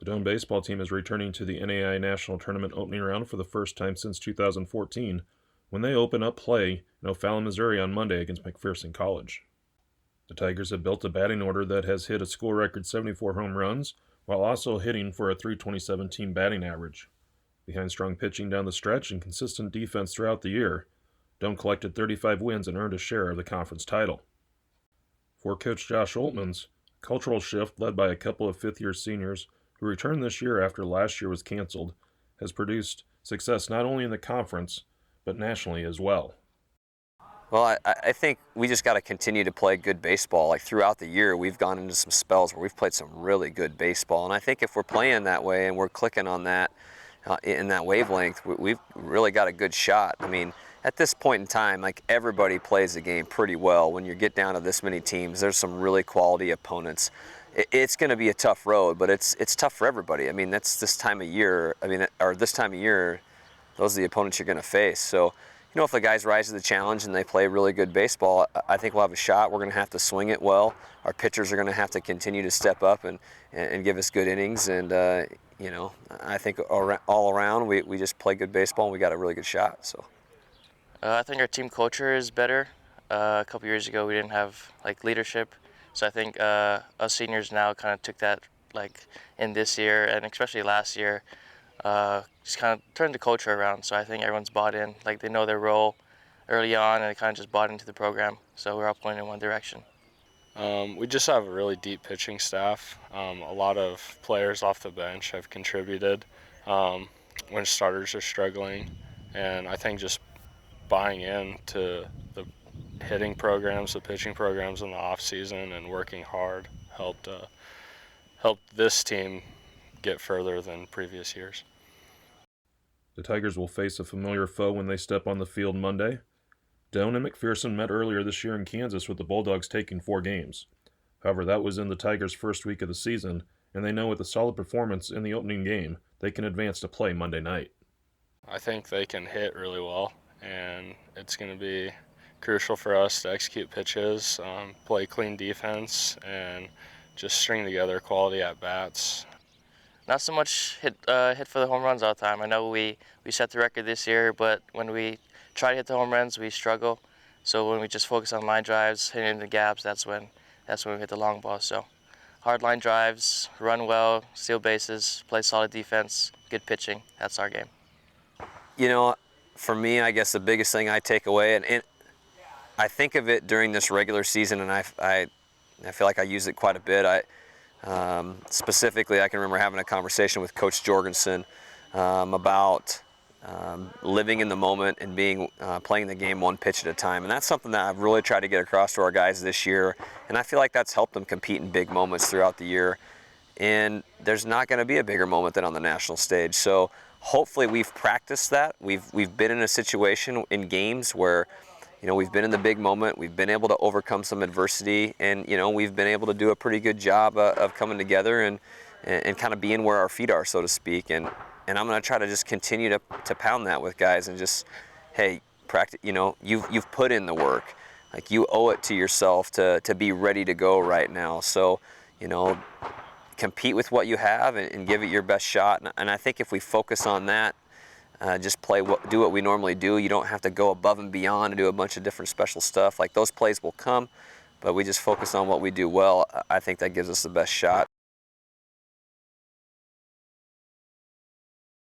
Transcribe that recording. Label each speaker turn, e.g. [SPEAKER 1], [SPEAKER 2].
[SPEAKER 1] The Doane baseball team is returning to the NAIA National Tournament opening round for the first time since 2014, when they open up play in O'Fallon, Missouri on Monday against McPherson College. The Tigers have built a batting order that has hit a school record 74 home runs, while also hitting for a .327 team batting average. Behind strong pitching down the stretch and consistent defense throughout the year, Doane collected 35 wins and earned a share of the conference title. For coach Josh Oltmans, a cultural shift led by a couple of fifth-year seniors who returned this year after last year was canceled has produced success not only in the conference, but nationally as well.
[SPEAKER 2] Well, I think we just got to continue to play good baseball. Like throughout the year, we've gone into some spells where we've played some really good baseball. And I think if we're playing that way and we're clicking on that in that wavelength, we've really got a good shot. I mean, at this point in time, like everybody plays the game pretty well. When you get down to this many teams, there's some really quality opponents. It's going to be a tough road, but it's tough for everybody. I mean, that's this time of year. This time of year, those are the opponents you're going to face. So, you know, if the guys rise to the challenge and they play really good baseball, I think we'll have a shot. We're going to have to swing it well. Our pitchers are going to have to continue to step up and give us good innings. And, you know, I think all around we just play good baseball and we got a really good shot. So,
[SPEAKER 3] I think our team culture is better. A couple years ago we didn't have like leadership. So I think us seniors now kind of took that like in this year and especially last year, just kind of turned the culture around. So I think everyone's bought in, like they know their role early on and they kind of just bought into the program. So we're all pointing in one direction.
[SPEAKER 4] We just have a really deep pitching staff. A lot of players off the bench have contributed when starters are struggling. And I think just buying into the hitting programs, the pitching programs in the off season, and working hard helped this team get further than previous years.
[SPEAKER 1] The Tigers will face a familiar foe when they step on the field Monday. Doane and McPherson met earlier this year in Kansas with the Bulldogs taking 4 games. However, that was in the Tigers' first week of the season, and they know with a solid performance in the opening game, they can advance to play Monday night.
[SPEAKER 4] I think they can hit really well, and it's going to be crucial for us to execute pitches, play clean defense, and just string together quality at-bats.
[SPEAKER 3] Not so much hit for the home runs all the time. I know we set the record this year, but when we try to hit the home runs, we struggle. So when we just focus on line drives, hitting the gaps, that's when we hit the long ball. So hard line drives, run well, steal bases, play solid defense, good pitching. That's our game.
[SPEAKER 2] You know, for me, I guess the biggest thing I take away, and I think of it during this regular season, and I feel like I use it quite a bit. Specifically, I can remember having a conversation with Coach Jorgensen about living in the moment and playing the game one pitch at a time. And that's something that I've really tried to get across to our guys this year. And I feel like that's helped them compete in big moments throughout the year. And there's not going to be a bigger moment than on the national stage. So hopefully we've practiced that. We've been in a situation in games where, you know, we've been in the big moment, we've been able to overcome some adversity, and, you know, we've been able to do a pretty good job of coming together and kind of being where our feet are, so to speak. And I'm going to try to just continue to pound that with guys and just, hey, practice. You know, you've put in the work. Like, you owe it to yourself to be ready to go right now. So, you know, compete with what you have and give it your best shot. And I think if we focus on that, just do what we normally do. You don't have to go above and beyond and do a bunch of different special stuff. Like, those plays will come, but we just focus on what we do well. I think that gives us the best shot.